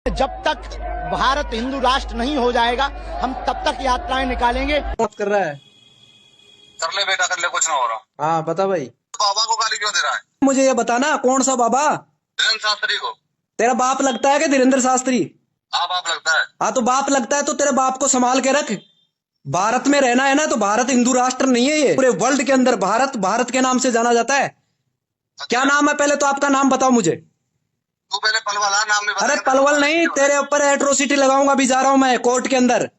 जब तक भारत हिंदू राष्ट्र नहीं हो जाएगा हम तब तक यात्राएं निकालेंगे। बात कर रहा है। कर ले बेटा, कर ले, कुछ ना हो रहा। हाँ बता भाई, बाबा को गाली क्यों दे रहा है? मुझे ये बताना कौन सा बाबा? धीरेन्द्र शास्त्री को। तेरा बाप लगता है कि धीरेन्द्र शास्त्री? हाँ बाप लगता है। हाँ तो बाप लगता है तो तेरे बाप को संभाल के रख। भारत में रहना है ना, तो भारत हिंदू राष्ट्र नहीं है, ये पूरे वर्ल्ड के अंदर भारत भारत के नाम से जाना जाता है। क्या नाम है पहले तो आपका नाम बताओ मुझे। तू पहले पलवल नाम में बता। अरे पलवल नहीं, तेरे ऊपर एट्रोसिटी लगाऊंगा। अभी जा रहा हूं मैं कोर्ट के अंदर,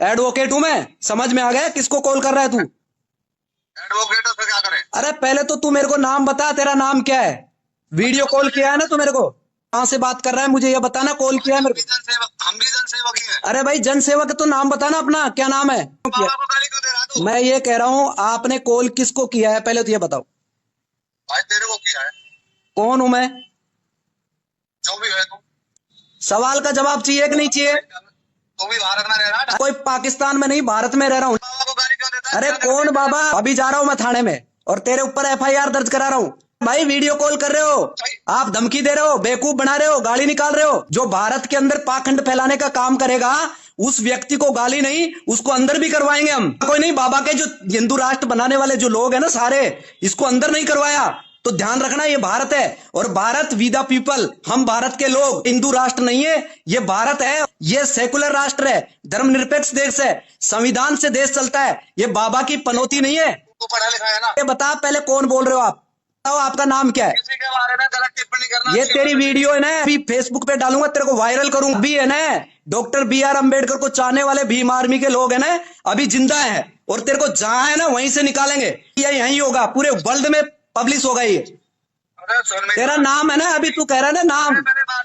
एडवोकेट हूं मैं। समझ में आ गया किसको कॉल कर रहा है तू? एडवोकेट से क्या करे? अरे पहले तो तू मेरे को नाम बता, तेरा नाम क्या है? वीडियो कॉल किया है ना तू मेरे को? कहां से बात कर रहा है मुझे ये बताना। कॉल किया है मेरे को? हम भी जनसेवक ही हैं। अरे भाई जनसेवक तो नाम बताना अपना, क्या नाम है? बाबा को गाली क्यों दे रहा तू? मैं ये कह रहा हूँ आपने कॉल किसको किया है पहले तो ये बताओ। भाई तेरे को किया है। कौन हूं मैं? जो भी है तू। सवाल का जवाब चाहिए कि नहीं चाहिए? तू भी भारत में रह रहा है। कोई पाकिस्तान में नहीं, भारत में रह रहा हूँ। बाबा को गाली क्यों देता है? अरे कौन बाबा? अभी जा रहा हूँ मैं थाने में और तेरे ऊपर FIR दर्ज करा रहा हूँ। भाई वीडियो कॉल कर रहे हो आप, धमकी दे रहे हो, बेवकूफ बना रहे हो, गाली निकाल रहे हो। जो भारत के अंदर पाखंड फैलाने का काम करेगा उस व्यक्ति को गाली नहीं, उसको अंदर भी करवाएंगे हम। कोई नहीं, बाबा के जो हिंदू राष्ट्र बनाने वाले जो लोग हैं ना सारे, इसको अंदर नहीं करवाया तो ध्यान रखना ये भारत है और भारत वी द पीपल, हम भारत के लोग। हिंदू राष्ट्र नहीं है ये, भारत है। ये सेकुलर राष्ट्र है, धर्मनिरपेक्ष देश है, संविधान से देश चलता है। ये बाबा की पनौती नहीं है। तू पढ़ा लिखा है ना? ये बता पहले कौन बोल रहे हो आप? बताओ आपका नाम क्या है? किसी के बारे में गलत टिप्पणी करना। ये तेरी वीडियो है ना, अभी फेसबुक पे डालूंगा, तेरे को वायरल करूंगा। अभी है ना डॉक्टर BR अम्बेडकर को चाहने वाले भीम आर्मी के लोग है ना, अभी जिंदा है और तेरे को जहां है ना वहीं से निकालेंगे। ये यही होगा, पूरे वर्ल्ड में पब्लिश होगा ये। तेरा नाम है ना, अभी तू कह रहा है ना नाम।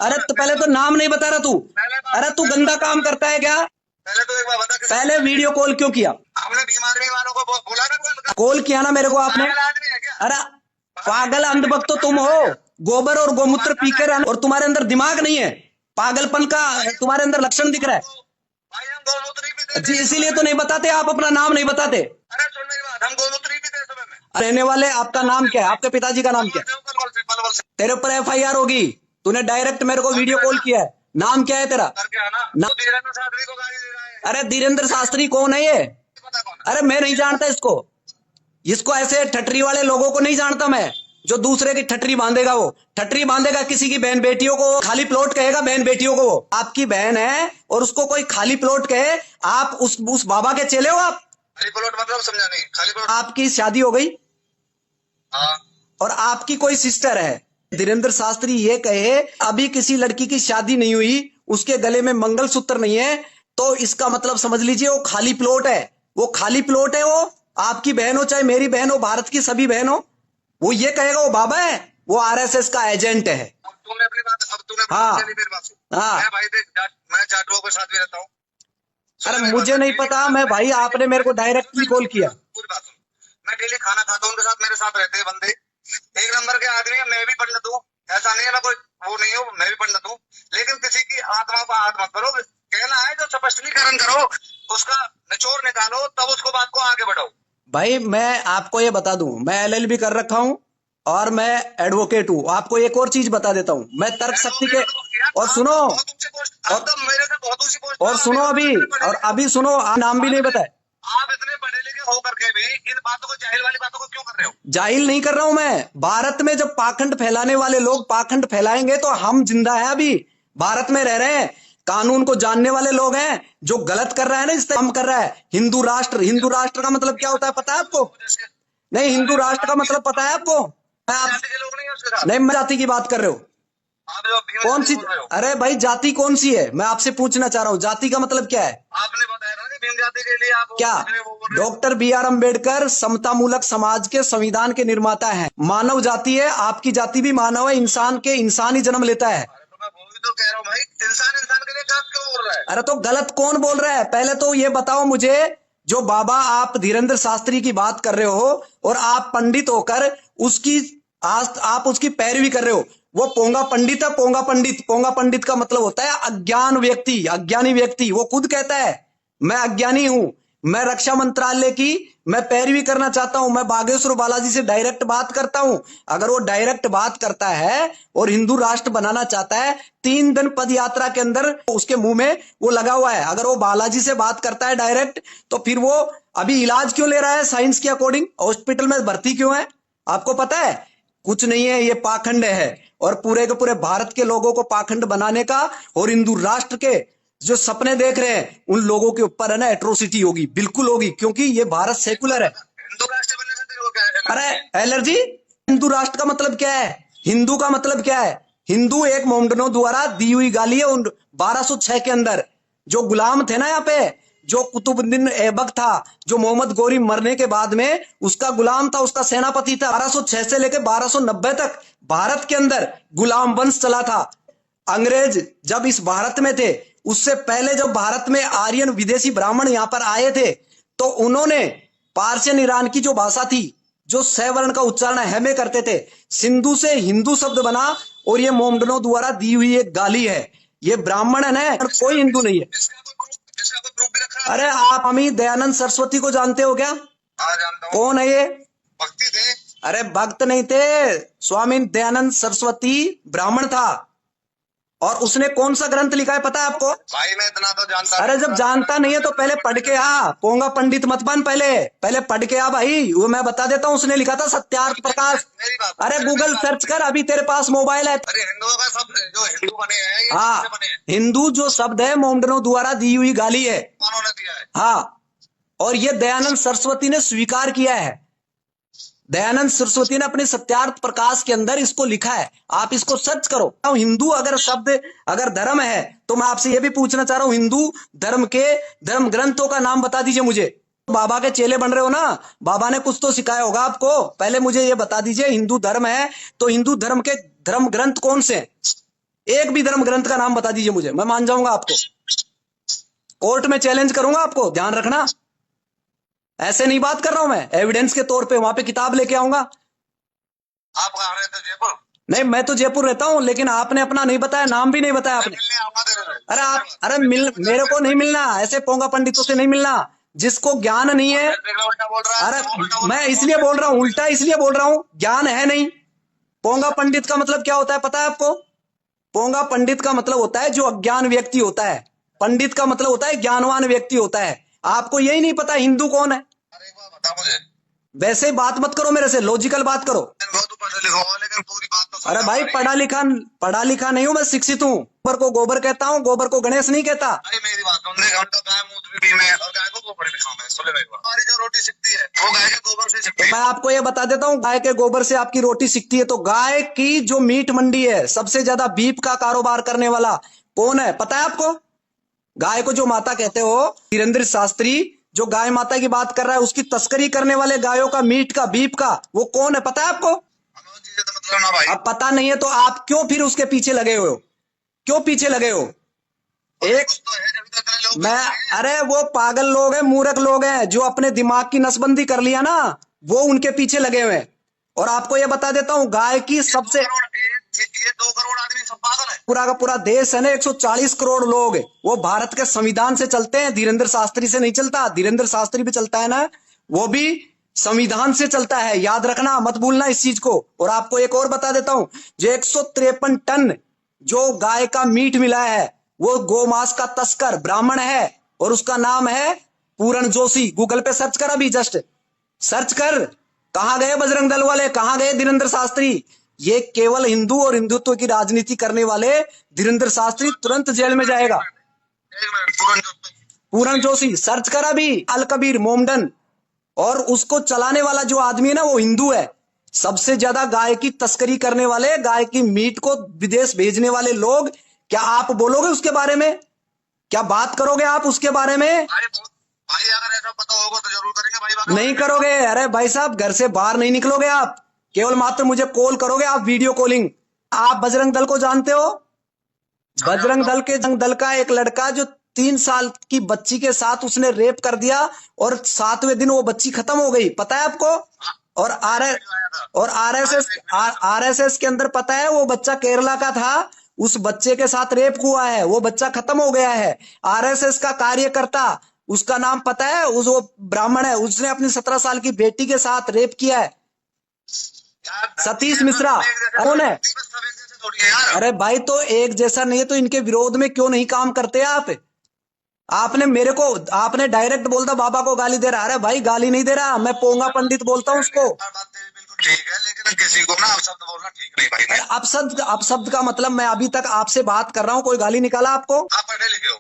अरे तो पहले तो नाम नहीं बता रहा तू। अरे तू गंदा काम करता है क्या? पहले तो एक बार बता। पहले वीडियो कॉल क्यों किया? हमने बीमारी वालों को बोला ना? कॉल किया ना मेरे को आपने? आदमी है क्या? अरे पागल अंधभक्त तो तुम हो, गोबर और गोमूत्र पी के रहना, और तुम्हारे अंदर दिमाग नहीं है। पागलपन का तुम्हारे अंदर लक्षण दिख रहा है भाई हम गोमूत्र ही पीते जी, इसीलिए तो नहीं बताते आप, अपना नाम नहीं बताते। अरे सुन मेरी बात, हम गोमूत्र ही पीते सुबह में। रहने वाले आपका नाम क्या है? आपके पिताजी का नाम क्या है? पलवल से तेरे ऊपर FIR होगी। तूने डायरेक्ट मेरे को वीडियो कॉल किया है। नाम क्या है तेरा? करके आना। ना- तो धीरेन्द्र शास्त्री को गाली दे रहा है। अरे धीरेन्द्र शास्त्री कौन है ये? पता कौन है? अरे मैं नहीं जानता इसको। इसको ऐसे ठटरी वाले लोगों को नहीं जानता मैं, जो दूसरे की ठटरी बांधेगा। वो ठटरी बांधेगा किसी की बहन बेटियों को, खाली प्लॉट कहेगा बहन बेटियों को। वो आपकी बहन है और उसको कोई खाली प्लॉट कहे, आप उस बाबा के चेले हो आप? खाली प्लॉट मतलब समझा नहीं। खाली प्लॉट। आपकी शादी हो गई हाँ। और आपकी कोई सिस्टर है। धीरेन्द्र शास्त्री ये कहे अभी किसी लड़की की शादी नहीं हुई, उसके गले में मंगलसूत्र नहीं है, तो इसका मतलब समझ लीजिए वो खाली प्लॉट है। वो खाली प्लॉट है। वो आपकी बहन हो चाहे मेरी बहन हो, भारत की सभी बहन हो, वो ये कहेगा वो बाबा है, वो RSS का एजेंट है। अब तूने अपनी बात, अब तूने हाँ। बात चली मेरी बात सुन। हाँ। मैं भाई देख मैं जाटुओं के साथ भी रहता हूँ। अरे मुझे नहीं पता, मैं भाई आपने मेरे को डायरेक्टली कॉल किया। पूरी बात सुन। मैं डेली खाना खाता हूँ उनके साथ, मेरे साथ रहते हैं बंदे, एक नंबर के आदमी है। मैं भी पंडित हूँ, ऐसा नहीं है मैं कोई वो नहीं हूँ, मैं भी पंडित हूँ। लेकिन किसी की आत्मा को आहत मत करो। कहना है जो स्पष्टीकरण करो, उसका निचोड़ निकालो, तब उसको बात को आगे बढ़ाओ। भाई मैं आपको ये बता दूं, मैं LLB कर रखा हूं और मैं एडवोकेट हूं। आपको एक और चीज बता देता हूं, मैं तर्क शक्ति के, और सुनो और सुनो अभी, और अभी सुनो, नाम भी नहीं बताए। आप इतने पढ़े लिखे होकर के भी इन बातों को, जाहिल वाली बातों को क्यों कर रहे हो? जाहिल नहीं कर रहा हूं मैं। भारत में जब पाखंड फैलाने वाले लोग पाखंड फैलाएंगे तो हम जिंदा है, अभी भारत में रह रहे हैं। कानून को जानने वाले लोग हैं। जो गलत कर रहा है ना, इस काम कर रहा है। हिंदू राष्ट्र का मतलब क्या होता है पता है आपको? नहीं, हिंदू राष्ट्र का मतलब पता है आपको? नहीं, मैं जाति की बात कर रहे हो। कौन सी? अरे भाई जाति कौन सी है, मैं आपसे पूछना चाह रहा हूँ। जाति का मतलब क्या है? आपने बताया ना कि भीम जाति के लिए आप क्या? डॉक्टर BR अम्बेडकर समतामूलक समाज के संविधान के निर्माता हैं। मानव जाति है, आपकी जाति भी मानव है। इंसान ही जन्म लेता है। तो कह रहा हूँ भाई, इंसान के लिए गलत क्यों बोल रहा है? अरे तो गलत कौन बोल रहा है? पहले तो ये बताओ मुझे, जो बाबा आप धीरेन्द्र शास्त्री की बात कर रहे हो और आप पंडित होकर आप उसकी पैरवी कर रहे हो, वो पोंगा पंडित है। पोंगा पंडित का मतलब होता है अज्ञानी व्यक्ति। वो खुद कहता है मैं अज्ञानी हूं, मैं रक्षा मंत्रालय की मैं पैरवी करना चाहता हूं, मैं बागेश्वर बालाजी से डायरेक्ट बात करता हूं। अगर वो डायरेक्ट बात करता है और हिंदू राष्ट्र बनाना चाहता है, 3 दिन पद यात्रा के अंदर उसके मुंह में वो लगा हुआ है। अगर वो बालाजी से बात करता है डायरेक्ट, तो फिर वो अभी इलाज क्यों ले रहा है साइंस के अकॉर्डिंग? हॉस्पिटल में भर्ती क्यों है? आपको पता है? कुछ नहीं है, ये पाखंड है। और पूरे के पूरे भारत के लोगों को पाखंड बनाने का और हिंदू राष्ट्र के जो सपने देख रहे हैं उन लोगों के ऊपर है ना एट्रोसिटी होगी, बिल्कुल होगी, क्योंकि ये भारत सेकुलर है। हिंदू राष्ट्र बनने से तेरे को क्या है? अरे एलर्जी, हिंदू राष्ट्र का मतलब क्या है? हिंदू का मतलब क्या है? हिंदू एक मोमडनों द्वारा दी हुई गाली है। उन 1206 के अंदर जो गुलाम थे ना, यहाँ पे जो कुतुबुद्दीन ऐबक था, जो मोहम्मद गोरी मरने के बाद में उसका गुलाम था, उसका सेनापति था। 1206 से लेकर 1290 तक भारत के अंदर गुलाम वंश चला था। अंग्रेज जब इस भारत में थे, उससे पहले जब भारत में आर्यन विदेशी ब्राह्मण यहां पर आए थे, तो उन्होंने पार्शियन ईरान की जो भाषा थी, जो सवर्ण का उच्चारण है में करते थे, सिंधु से हिंदू शब्द बना। और ये मोमडनों द्वारा दी हुई एक गाली है। ये ब्राह्मण है, कोई हिंदू नहीं है। इसका कोई प्रूफ भी रखा है? अरे आप अमित दयानंद सरस्वती को जानते हो क्या? हाँ जानता हूँ। कौन है ये? भक्ति थे। अरे भक्त नहीं थे, स्वामी दयानंद सरस्वती ब्राह्मण था। और उसने कौन सा ग्रंथ लिखा है पता है आपको? भाई मैं इतना तो जानता। अरे जब जानता नहीं है तो पहले पढ़ के आ। पोंगा पंडित मत बन, पहले पढ़ के आ भाई। वो मैं बता देता हूँ, उसने लिखा था सत्यार्थ प्रकाश। मेरी बात, अरे गूगल सर्च कर, अभी तेरे पास मोबाइल है। अरे हिंदुओं का सब जो हिंदू बने हैं ये हाँ, किससे बने हैं? हिंदू जो शब्द है मोमडनों द्वारा दी हुई गाली है। उन्होंने दिया है। हाँ, और ये दयानंद सरस्वती ने स्वीकार किया है। दयानंद सरस्वती ने अपने सत्यार्थ प्रकाश के अंदर इसको लिखा है। आप इसको सर्च करो। हिंदू अगर शब्द, अगर धर्म है, तो मैं आपसे यह भी पूछना चाह रहा हूं, हिंदू धर्म के धर्म ग्रंथों का नाम बता दीजिए मुझे। बाबा के चेले बन रहे हो ना, बाबा ने कुछ तो सिखाया होगा आपको। पहले मुझे ये बता दीजिए, हिंदू धर्म है तो हिंदू धर्म के धर्म ग्रंथ कौन से हैं? एक भी धर्म ग्रंथ का नाम बता दीजिए मुझे, मैं मान जाऊंगा आपको। कोर्ट में चैलेंज करूंगा आपको, ध्यान रखना। ऐसे नहीं बात कर रहा हूं मैं, एविडेंस के तौर पे वहां पे किताब लेके आऊंगा। आप कहाँ रहते हो? जयपुर? नहीं, मैं तो जयपुर रहता हूं, लेकिन आपने अपना नहीं बताया, नाम भी नहीं बताया आपने। मिलने आऊंगा तेरे से। अरे आप, अरे मेरे को नहीं मिलना, ऐसे पोंगा पंडितों से नहीं मिलना जिसको ज्ञान नहीं है। उल्टा बोल रहा है। अरे मैं इसलिए बोल रहा हूँ, उल्टा इसलिए बोल रहा हूँ, ज्ञान है नहीं। पोंगा पंडित का मतलब क्या होता है पता है आपको? पोंगा पंडित का मतलब होता है जो अज्ञान व्यक्ति होता है। पंडित का मतलब होता है ज्ञानवान व्यक्ति होता है। आपको यही नहीं पता हिंदू कौन है? अरे एक बात बता मुझे। वैसे ही बात मत करो मेरे से, लॉजिकल बात करो। बहुत पढ़ा लिखा हुआ, लेकिन पूरी बात तो सुन। अरे भाई पढ़ा लिखा नहीं हूं मैं, शिक्षित हूँ। गोबर को गोबर कहता हूँ, गोबर को गणेश नहीं कहता। अरे मेरी बात सुन, एक घंटा गाय मूत्र भी में और गाय को गोबर भी खाऊं मैं। सुन ले मेरी बात, हमारी जो रोटी सिकती है वो गाय के गोबर से सिकती है। मैं आपको ये बता देता हूँ, गाय के गोबर से आपकी रोटी सिकती है। तो गाय की जो मीट मंडी है, सबसे ज्यादा बीफ का कारोबार करने वाला कौन है पता है आपको? गाय को जो माता कहते हो, धीरेन्द्र शास्त्री जो गाय माता की बात कर रहा है, उसकी तस्करी करने वाले गायों का मीट का बीफ का वो कौन है पता है आपको? हमें वो चीजें तो मतलब ना भाई। अब पता नहीं है तो आप क्यों फिर उसके पीछे लगे हो? क्यों पीछे लगे हो? एक कुछ तो है जब तक लोग। मैं, अरे वो पागल लोग हैं, मूर्ख लोग हैं, जो अपने दिमाग की नसबंदी कर लिया ना, वो उनके पीछे लगे हुए हैं। और आपको ये बता देता हूं, गाय की सबसे, ये 2 करोड़ आदमी सब पागल है। पूरा का पूरा देश है ना, 140 करोड़ लोग, वो भारत के संविधान से चलते हैं। धीरेन्द्र शास्त्री से नहीं चलता। धीरेन्द्र शास्त्री भी चलता है ना, वो भी संविधान से चलता है। याद रखना, मत भूलना इस चीज को। और आपको एक और बता देता हूं, जो 153 टन जो गाय का मीट मिला है, वो गोमांस का तस्कर ब्राह्मण है और उसका नाम है पूरण जोशी। गूगल पे सर्च कर, अभी जस्ट सर्च कर। कहां गए बजरंग दल वाले, कहां गए धीरेन्द्र शास्त्री? ये केवल हिंदू और हिंदुत्व की राजनीति करने वाले धीरेन्द्र शास्त्री तुरंत जेल में जाएगा। एक मिनट, पूरण जोशी सर्च कर अभी। अल कबीर मोमडन, और उसको चलाने वाला जो आदमी है ना, वो हिंदू है। सबसे ज्यादा गाय की तस्करी करने वाले, गाय की मीट को विदेश भेजने वाले लोग। क्या आप बोलोगे उसके बारे में? क्या बात करोगे आप उसके बारे में? भाई अगर ऐसा पता होगा तो जरूर करेंगे भाई। नहीं करोगे। अरे भाई साहब, घर से बाहर नहीं निकलोगे आप, केवल मात्र मुझे कॉल करोगे आप, वीडियो कॉलिंग। आप बजरंग दल को जानते हो? बजरंग दल के दल का एक लड़का जो 3 साल की बच्ची के साथ उसने रेप कर दिया और 7वें दिन वो बच्ची खत्म हो गई, पता है आपको? और आरएसएस के अंदर पता है, वो बच्चा केरला का था, उस बच्चे के साथ रेप हुआ है, वो बच्चा खत्म हो गया है। आरएसएस का कार्यकर्ता उसका नाम पता है? उस वो ब्राह्मण है, उसने अपनी 17 साल की बेटी के साथ रेप किया है। सतीश मिश्रा कौन है? अरे भाई तो एक जैसा नहीं है तो इनके विरोध में क्यों नहीं काम करते आप? आपने मेरे को, आपने डायरेक्ट बोलता बाबा को गाली दे रहा। अरे भाई गाली नहीं दे रहा, मैं पोंगा पंडित बोलता हूँ उसको। ठीक है, लेकिन किसी को ना अपशब्द बोलना ठीक नहीं भाई। अपशब्द का मतलब, मैं अभी तक आपसे बात कर रहा हूँ, कोई गाली निकाला आपको? आप पढ़े लिखे हो,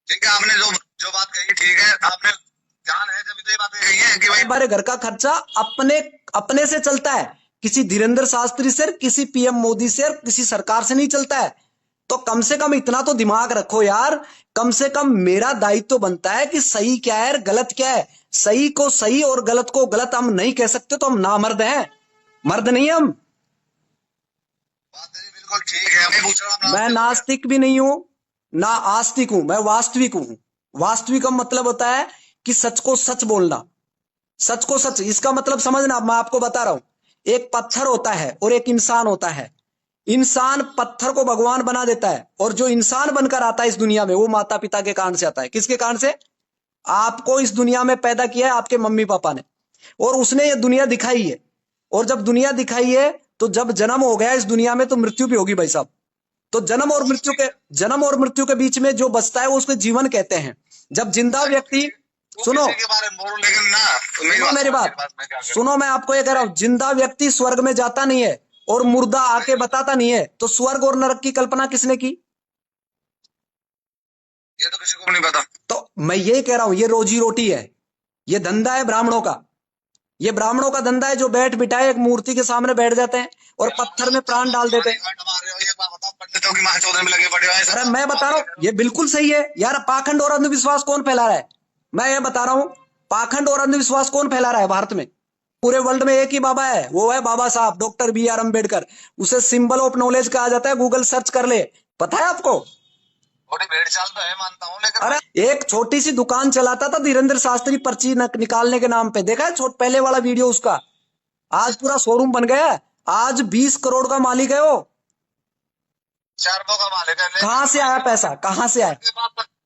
ठीक है, आपने जो बात कही ठीक है, आपने ध्यान है जब तो ये बातें कही है कि भाई हमारे घर का खर्चा अपने से चलता है, किसी धीरेन्द्र शास्त्री से, किसी पीएम मोदी से, किसी सरकार से नहीं चलता है। तो कम से कम इतना तो दिमाग रखो यार। कम से कम मेरा दायित्व तो बनता है कि सही क्या है, गलत क्या है। सही को सही और गलत को गलत हम नहीं कह सकते, तो हम नामर्द हैं, मर्द नहीं हम। बात बिल्कुल ठीक है। मैं पूछ रहा हूं, मैं नास्तिक भी नहीं हूं ना आस्तिक हूं, मैं वास्तविक हूं। वास्तविक का मतलब होता है कि सच को सच बोलना, सच को सच। इसका मतलब समझना, मैं आपको बता रहा हूं। एक पत्थर होता है और एक इंसान होता है। इंसान पत्थर को भगवान बना देता है, और जो इंसान बनकर आता है इस दुनिया में, वो माता पिता के कारण से आता है। किसके कारण से? आपको इस दुनिया में पैदा किया है आपके मम्मी पापा ने, और उसने ये दुनिया दिखाई है। और जब दुनिया दिखाई है तो जब जन्म हो गया इस दुनिया में, तो मृत्यु भी होगी भाई साहब। तो जन्म और मृत्यु के बीच में जो बचता है वो उसको जीवन कहते हैं। जब जिंदा व्यक्ति, सुनो के बारे में बोलो, लेकिन ना सुनो मेरी बात, सुनो, मैं आपको ये कह रहा हूं, जिंदा व्यक्ति स्वर्ग में जाता नहीं है और मुर्दा आके बताता नहीं है। तो स्वर्ग और नरक की कल्पना किसने की? ये तो किसी को नहीं पता। तो मैं ये कह रहा हूं, ये रोजी रोटी है, ये धंधा है ब्राह्मणों का। ये ब्राह्मणों का धंधा है, जो बैठ बिठाए एक मूर्ति के सामने बैठ जाते हैं और पत्थर में प्राण डाल देते हैं। अरे मैं बता रहा हूँ, ये बिल्कुल सही है यार। पाखंड और अंधविश्वास कौन फैला रहा है? मैं ये बता रहा हूँ, पाखंड और अंधविश्वास कौन फैला रहा है भारत में? पूरे वर्ल्ड में एक ही बाबा है, वो है बाबा साहब डॉक्टर BR अम्बेडकर। उसे सिंबल ऑफ नॉलेज कहा जाता है, गूगल सर्च कर ले, पता है आपको? थोड़ी भेड़ चाल तो है, मानता हूँ, लेकिन अरे एक छोटी सी दुकान चलाता था धीरेन्द्र शास्त्री पर्ची निकालने के नाम पे, देखा है पहले वाला वीडियो उसका? आज पूरा शोरूम बन गया है, आज 20 करोड़ का मालिक है वो। 4 का मालिक है। कहाँ से आया पैसा, कहाँ से आया?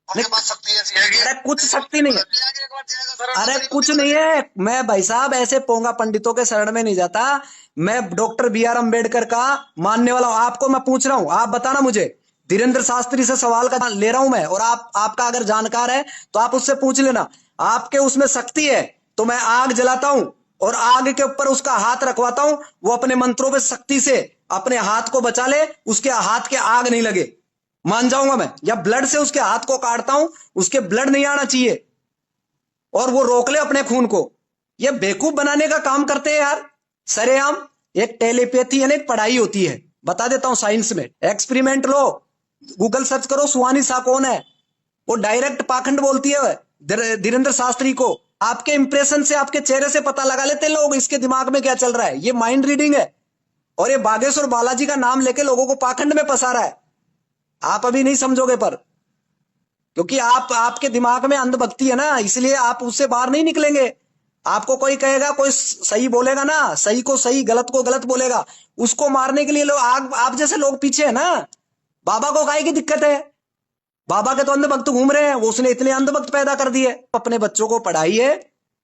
उनके पास शक्ति ऐसी है कि अरे कुछ शक्ति नहीं है, अरे कुछ नहीं है। मैं भाई साहब ऐसे पोंगा पंडितों के शरण में नहीं जाता। मैं डॉक्टर BR अम्बेडकर का मानने वाला हूं। आपको मैं पूछ रहा हूं, आप बताना मुझे। धीरेन्द्र शास्त्री से सवाल का ले रहा हूं मैं, और आपका अगर जानकार है तो आप उससे पूछ लेना। आपके उसमें शक्ति है तो मैं आग जलाता हूं और आग के ऊपर उसका हाथ रखवाता हूं, वो अपने मंत्रों पे शक्ति से अपने हाथ को बचा ले, उसके हाथ के आग नहीं लगे, मान जाऊंगा मैं। या ब्लड से उसके हाथ को काटता हूं, उसके ब्लड नहीं आना चाहिए और वो रोक ले अपने खून को। ये बेवकूफ बनाने का काम करते हैं यार सरेआम। एक टेलीपैथी यानी एक पढ़ाई होती है, बता देता हूं साइंस में। एक्सपेरिमेंट लो, गूगल सर्च करो, सुहानी शाह कौन है, वो डायरेक्ट पाखंड बोलती है धीरेन्द्र शास्त्री को। आपके इंप्रेशन से, आपके चेहरे से पता लगा लेते हैं लोग इसके दिमाग में क्या चल रहा है। ये माइंड रीडिंग है, और ये बागेश्वर बालाजी का नाम लेके लोगों को पाखंड में फंसा रहा है। आप अभी नहीं समझोगे, पर क्योंकि आपके दिमाग में अंधभक्ति है ना, इसलिए आप उससे बाहर नहीं निकलेंगे। आपको कोई कहेगा, कोई सही बोलेगा ना, सही को सही गलत को गलत बोलेगा, उसको मारने के लिए लोग आप जैसे लोग पीछे है ना। बाबा को काहे की दिक्कत है? बाबा के तो अंधभक्त घूम रहे हैं, वो उसने इतने अंधभक्त पैदा कर दिए। अपने बच्चों को पढ़ाइए,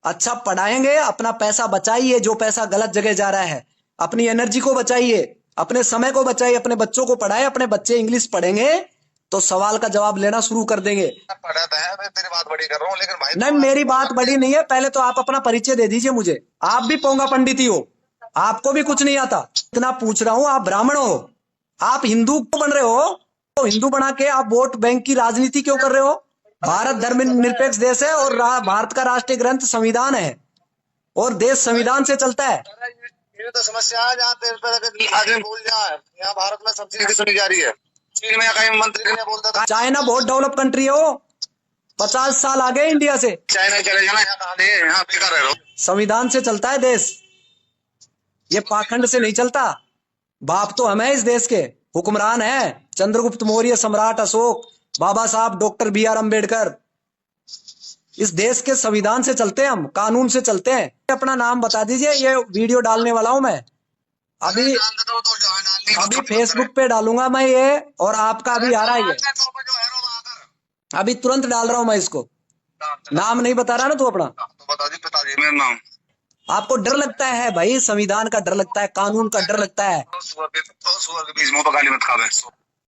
अच्छा पढ़ाएंगे, अपना पैसा बचाइए, जो पैसा गलत जगह जा रहा है। अपनी एनर्जी को बचाइए, अपने समय को बचाइए, अपने बच्चों को पढ़ाए। अपने बच्चे इंग्लिश पढ़ेंगे तो सवाल का जवाब लेना शुरू कर देंगे। पढ़ाता है, मैं तेरी बात बड़ी कर रहा हूँ, लेकिन भाई नहीं, मेरी बात बड़ी नहीं है। पहले तो आप अपना परिचय दे दीजिए मुझे। आप भी पोंगा पंडित ही हो, आपको भी कुछ नहीं आता। इतना पूछ रहा हूं, आप ब्राह्मण हो, आप हिंदू क्यों बन रहे हो? तो हिंदू बना के आप वोट बैंक की राजनीति क्यों कर रहे हो? भारत धर्मनिरपेक्ष देश है और भारत का राष्ट्रीय ग्रंथ संविधान है, और देश संविधान से चलता है। ये तो समस्या है, जहाँ पे आदमी भूल जाए, यहाँ भारत में सब चीजें सुनी जा रही है। चीन में कहीं मंत्री ने बोलता था, चाइना बहुत डेवलप कंट्री है, वो 50 साल आगे इंडिया से। चाइना चले जाना, यहाँ बेकार रह रहो। संविधान से चलता है देश, ये पाखंड से नहीं चलता। बाप तो हमें इस देश के हुक्मरान है, चंद्रगुप्त मौर्य, सम्राट अशोक, बाबा साहब डॉक्टर BR अम्बेडकर। इस देश के संविधान से चलते हैं हम, कानून से चलते हैं। अपना नाम बता दीजिए, ये वीडियो डालने वाला हूं मैं अभी फेसबुक पे डालूंगा मैं ये, और आपका अभी आ रहा है ये, अभी तुरंत डाल रहा हूं मैं इसको। नाम नहीं बता रहा ना तू अपना? तो बता दी पिताजी मेरा नाम। आपको डर लगता है भाई, संविधान का डर लगता है, कानून का डर लगता है। सुअर के बीच मुंह पर गाली मत खावे।